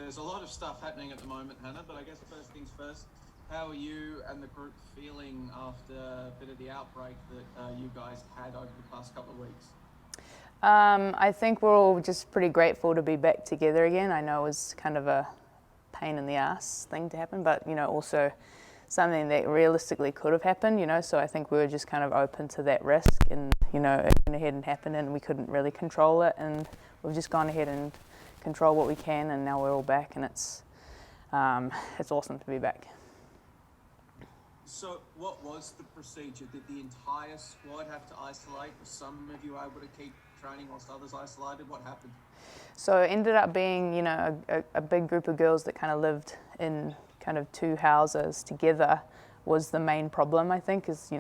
There's a lot of stuff happening at the moment, Hannah, but I guess first things first, how are you and the group feeling after a bit of the outbreak that you guys had over the past couple of weeks? I think we're all just pretty grateful to be back together again. I know it was kind of a pain in the ass thing to happen, but also something that realistically could have happened, so I think we were just kind of open to that risk, and it went ahead and happened and we couldn't really control it, and we've just gone ahead and control what we can, and now we're all back, and it's awesome to be back. So what was the procedure? Did the entire squad have to isolate? Were some of you able to keep training whilst others isolated? What happened? So it ended up being, a big group of girls that kind of lived in kind of two houses together was the main problem, I think, is,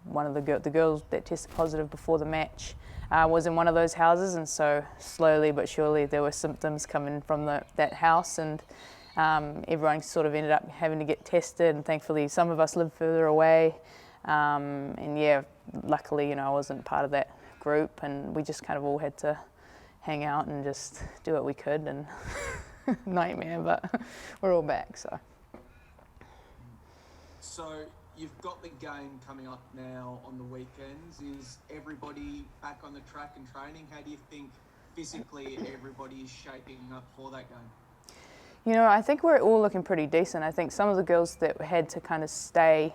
one of the girls that tested positive before the match was in one of those houses, and so slowly but surely there were symptoms coming from that house, and everyone sort of ended up having to get tested, and thankfully some of us lived further away, and yeah, luckily, I wasn't part of that group, and we just kind of all had to hang out and just do what we could, and nightmare, but we're all back, so. So you've got the game coming up now on the weekends. Is everybody back on the track and training? How do you think physically everybody is shaping up for that game? I think we're all looking pretty decent. I think some of the girls that had to kind of stay,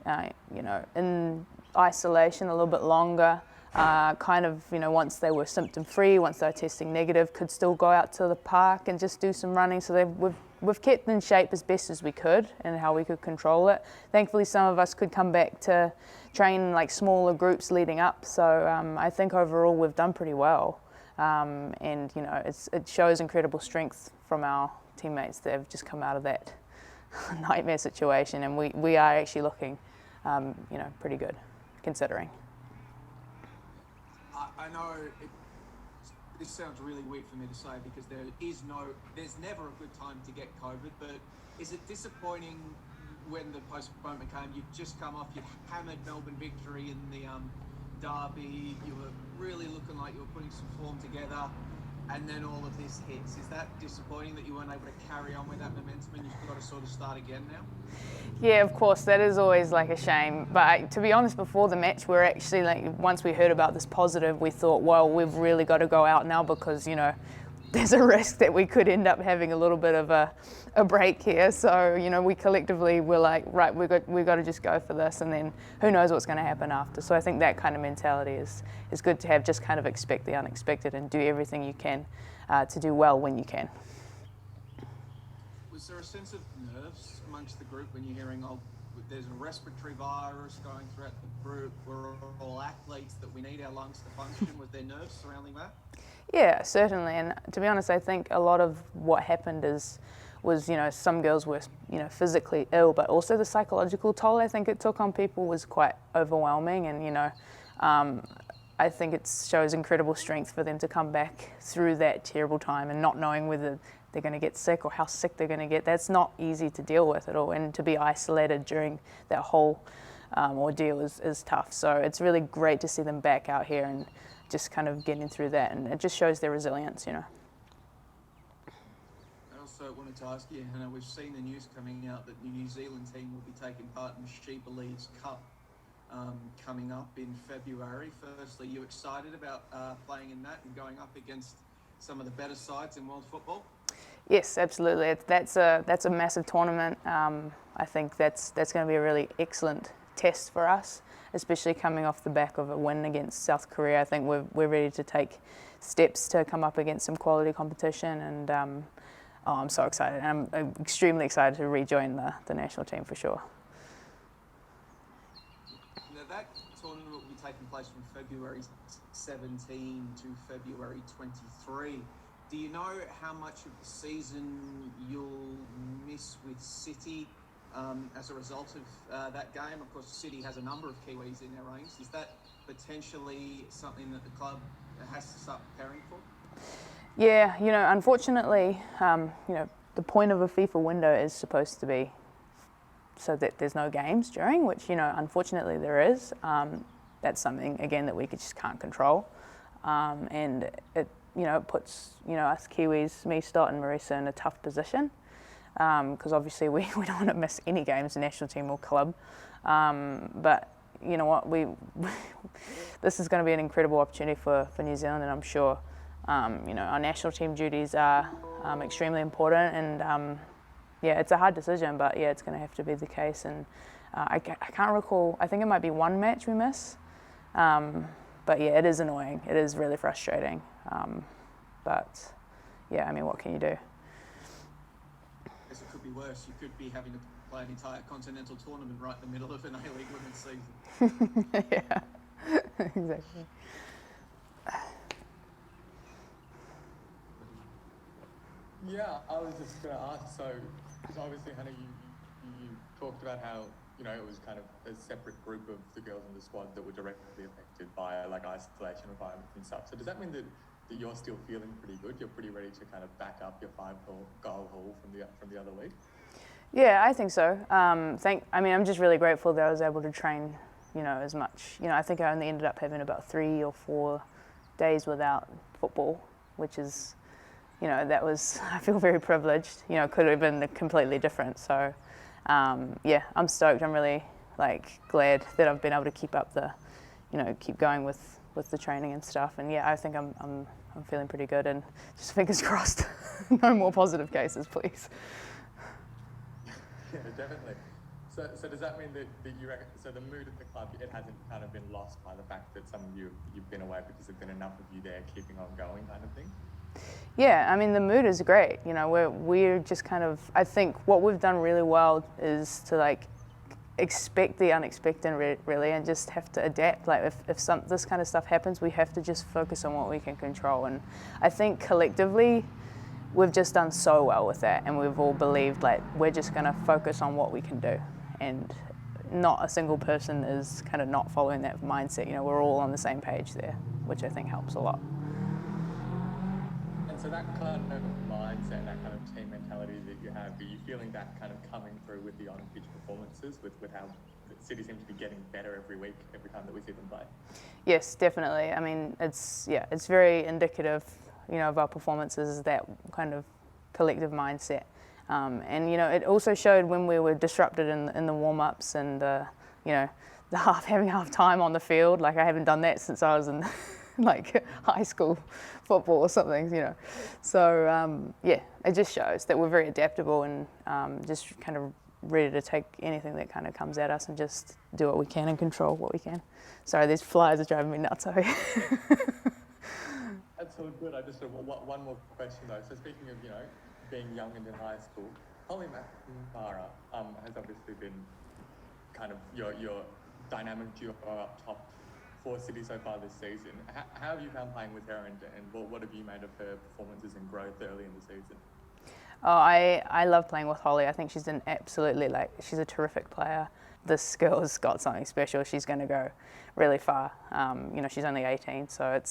in isolation a little bit longer, once they were symptom free, once they were testing negative, could still go out to the park and just do some running. So we've kept in shape as best as we could and how we could control it. Thankfully, some of us could come back to train like smaller groups leading up. So I think overall we've done pretty well. And it shows incredible strength from our teammates that have just come out of that nightmare situation, and we are actually looking, pretty good, considering. I know this sounds really weird for me to say because there's never a good time to get COVID, but is it disappointing when the postponement came? You've just come off your hammered Melbourne victory in the derby, you were really looking like you were putting some form together, and then all of this hits. Is that disappointing that you weren't able to carry on with that momentum and you've got to sort of start again now? Yeah, of course, that is always like a shame. But to be honest, before the match, we're actually once we heard about this positive, we thought, well, we've really got to go out now because, there's a risk that we could end up having a little bit of a break here. So, we collectively were like, right, we got to just go for this, and then who knows what's going to happen after. So I think that kind of mentality is good to have, just kind of expect the unexpected and do everything you can to do well when you can. Was there a sense of nerves amongst the group when you're hearing, there's a respiratory virus going throughout the group, we're all athletes, that we need our lungs to function? Was there nerves surrounding that? Yeah, certainly. And to be honest, I think a lot of what happened was some girls were, physically ill, but also the psychological toll I think it took on people was quite overwhelming. And, I think it shows incredible strength for them to come back through that terrible time and not knowing whether they're going to get sick or how sick they're going to get. That's not easy to deal with at all. And to be isolated during that whole ordeal is tough. So it's really great to see them back out here and just kind of getting through that, and it just shows their resilience, I also wanted to ask you, Hannah, we've seen the news coming out that the New Zealand team will be taking part in the She Believes Cup coming up in February. Firstly, are you excited about playing in that and going up against some of the better sides in world football? Yes, absolutely. That's a massive tournament. I think that's going to be a really excellent test for us, especially coming off the back of a win against South Korea. I think we're ready to take steps to come up against some quality competition, and I'm so excited. I'm extremely excited to rejoin the national team for sure. Now that tournament will be taking place from February 17 to February 23. Do you know how much of the season you'll miss with City as a result of that game? Of course, City has a number of Kiwis in their ranks. Is that potentially something that the club has to start preparing for? Yeah, unfortunately, the point of a FIFA window is supposed to be so that there's no games during, which, unfortunately there is. That's something, again, that we just can't control. And it puts, us Kiwis, me, Stott and Marisa in a tough position because obviously we don't want to miss any games, national team or club. But you know what, this is going to be an incredible opportunity for New Zealand, and I'm sure, our national team duties are extremely important, and it's a hard decision, but it's going to have to be the case. And I can't recall, I think it might be one match we miss, but it is annoying. It is really frustrating. But what can you do? I guess it could be worse. You could be having to play an entire continental tournament right in the middle of an A-League women's season. Yeah, exactly. Yeah, I was just going to ask, so, because obviously, Hannah, you talked about how, it was kind of a separate group of the girls in the squad that were directly affected by, isolation requirements and stuff. So does that mean that you're still feeling pretty good? You're pretty ready to kind of back up your 5-goal haul from the other week? Yeah, I think so. I'm just really grateful that I was able to train, as much. I think I only ended up having about 3 or 4 days without football, which is, that was, I feel very privileged. It could have been completely different. So, I'm stoked. I'm really glad that I've been able to keep up keep going with the training and stuff. And I think I'm feeling pretty good, and just fingers crossed, no more positive cases, please. Yeah, definitely. So does that mean that you reckon, so the mood at the club, it hasn't kind of been lost by the fact that some of you've been away because there've been enough of you there keeping on going kind of thing? Yeah, the mood is great. We're just kind of, I think what we've done really well is to expect the unexpected really, and just have to adapt. If this kind of stuff happens, we have to just focus on what we can control. And I think collectively, we've just done so well with that, and we've all believed we're just going to focus on what we can do, and not a single person is kind of not following that mindset. We're all on the same page there, which I think helps a lot. And so that kind of mindset, that kind of team mentality that you have, are you feeling that kind of coming through with the on-pitch performances, with how City seems to be getting better every week, every time that we see them play? Yes, definitely. It's very indicative, of our performances, that kind of collective mindset. And it also showed when we were disrupted in the warm-ups and having half time on the field. I haven't done that since I was in high school football or something, So it just shows that we're very adaptable and just kind of ready to take anything that kind of comes at us and just do what we can and control what we can. Sorry, these flies are driving me nuts. Sorry. That's all good. I just have one more question though. So speaking of, being young and in high school, Holly McNamara has obviously been kind of your dynamic duo up top for City so far this season. How have you found playing with her, and what have you made of her performances and growth early in the season? Oh, I love playing with Holly. I think she's she's a terrific player. This girl's got something special. She's going to go really far. She's only 18, so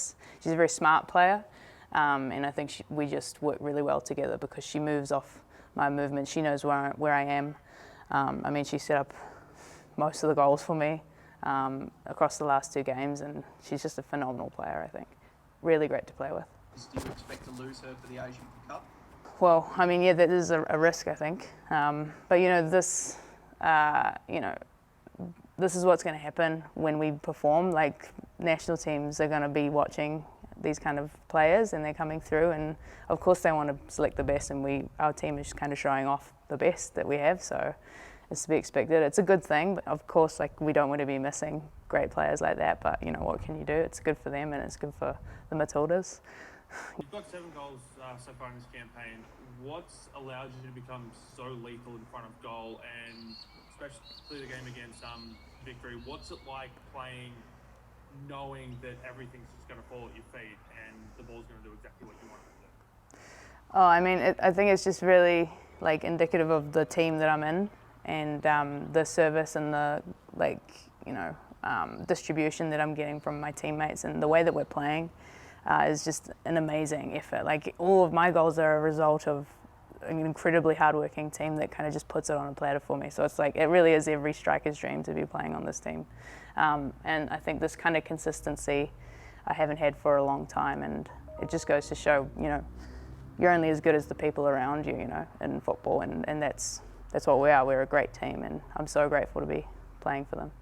she's a very smart player. And I think we just work really well together because she moves off my movement. She knows where I am. She set up most of the goals for me across the last 2 games, and she's just a phenomenal player, I think. Really great to play with. Do you expect to lose her for the Asian Cup? Well, that is a risk, I think. But this is what's going to happen when we perform. National teams are going to be watching these kind of players, and they're coming through, and of course they want to select the best, and our team is kind of showing off the best that we have, so it's to be expected. It's a good thing, but of course we don't want to be missing great players like that, but what can you do? It's good for them, and it's good for the Matildas. You've got 7 goals so far in this campaign. What's allowed you to become so lethal in front of goal, and especially the game against Victory, what's it like playing knowing that everything's just going to fall at your feet and the ball's going to do exactly what you want it to do? I think it's just really indicative of the team that I'm in, and the service and the distribution that I'm getting from my teammates, and the way that we're playing is just an amazing effort. All of my goals are a result of an incredibly hardworking team that kind of just puts it on a platter for me. So it's it really is every striker's dream to be playing on this team. And I think this kind of consistency I haven't had for a long time, and it just goes to show, you're only as good as the people around you, in football, and that's what we are. We're a great team, and I'm so grateful to be playing for them.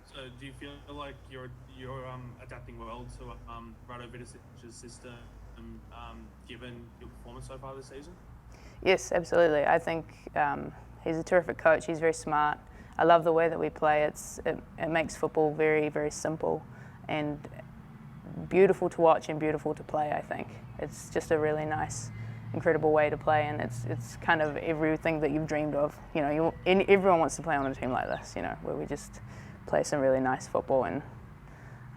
So do you feel like you're adapting well to Rado Vidic's system, given your performance so far this season? Yes, absolutely. I think he's a terrific coach. He's very smart. I love the way that we play. It makes football very, very simple and beautiful to watch and beautiful to play, I think. It's just a really nice, incredible way to play, and it's kind of everything that you've dreamed of. Everyone wants to play on a team like this, where we just play some really nice football and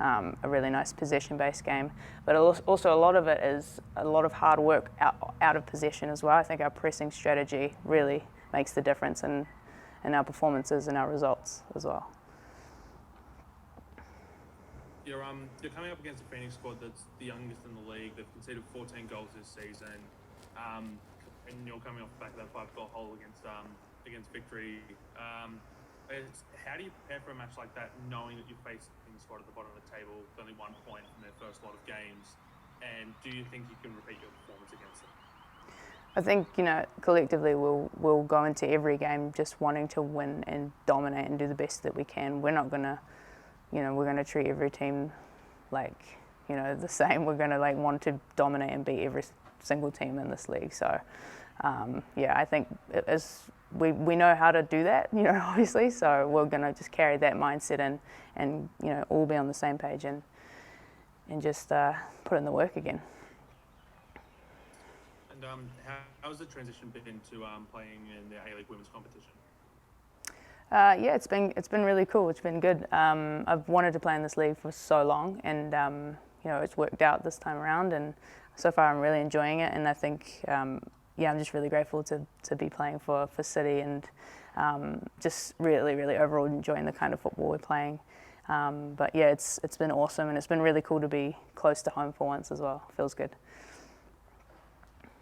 a really nice possession-based game. But also a lot of it is a lot of hard work out of possession as well. I think our pressing strategy really makes the difference in our performances and our results as well. You're coming up against a Phoenix squad that's the youngest in the league. They've conceded 14 goals this season, and you're coming off the back of that 5-goal hole against Victory. How do you prepare for a match like that, knowing that you face the squad at the bottom of the table, with only 1 point from their first lot of games? And do you think you can repeat your performance against them? I think, collectively we'll go into every game just wanting to win and dominate and do the best that we can. We're not gonna, we're gonna treat every team like, the same. We're gonna want to dominate and beat every single team in this league. So, I think we know how to do that, obviously. So we're gonna just carry that mindset and all be on the same page and just put in the work again. And how has the transition been to playing in the A-League Women's competition? It's been really cool. It's been good. I've wanted to play in this league for so long, and it's worked out this time around. And so far, I'm really enjoying it. And I think, I'm just really grateful to be playing for City, and just really, really overall enjoying the kind of football we're playing. It's been awesome, and it's been really cool to be close to home for once as well. Feels good.